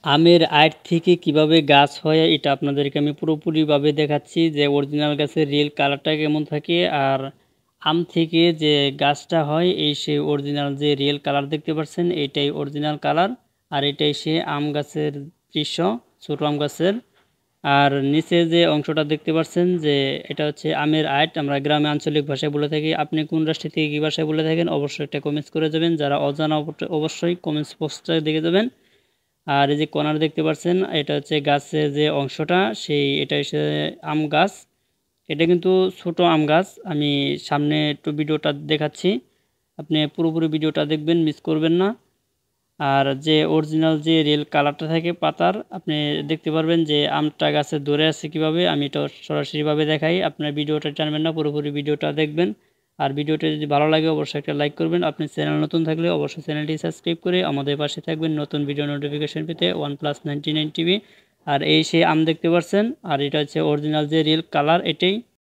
আমের আঁট থেকে কিভাবে গাছ হয় এটা আপনাদেরকে আমি পুরোপুরিভাবে দেখাচ্ছি যে অরিজিনাল গাছের রিয়েল কালারটা কেমন থাকে আর আম থেকে যে গাছটা হয় এই সেই অরিজিনাল যে রিয়েল কালার দেখতে পাচ্ছেন এটাই অরিজিনাল কালার আর এটাই সে আম গাছের দৃশ্য ছোট আম গাছের। আর নিচে যে অংশটা দেখতে পাচ্ছেন যে এটা হচ্ছে আমের আঁট, আমরা গ্রামে আঞ্চলিক ভাষায় বলে থাকি। আপনি কোন রাষ্ট্র থেকে কী ভাষায় বলে থাকেন অবশ্যই একটা কমেন্টস করে যাবেন, যারা অজানা অবশ্যই কমেন্টস পোস্টে দেখে যাবেন। আর এই যে কর্নার দেখতে পাচ্ছেন এটা হচ্ছে গাছের যে অংশটা সেই এটা হচ্ছে আম গাছ। এটা কিন্তু ছোট আম গাছ, আমি সামনে একটু ভিডিওটা দেখাচ্ছি, আপনি পুরোপুরি ভিডিওটা দেখবেন, মিস করবেন না। আর যে অরিজিনাল যে রিয়েল কালারটা থাকে পাতার আপনি দেখতে পারবেন যে আমটা গাছে ধরে আছে কিভাবে, আমি এটা সরাসরিভাবে দেখাই। আপনার ভিডিওটা টানবেন না, পুরোপুরি ভিডিওটা দেখবেন। আর ভিডিওটা যদি ভালো লাগে অবশ্যই একটা লাইক করবেন। আপনি চ্যানেল নতুন থাকলে অবশ্যই চ্যানেলটি সাবস্ক্রাইব করে আমাদের পাশে থাকবেন নতুন ভিডিও নোটিফিকেশন পেতে। OnePlus 99 TV. আর এই সেই আম দেখতে পাচ্ছেন আর এটা হচ্ছে অরিজিনাল যে রিয়েল কালার এটাই।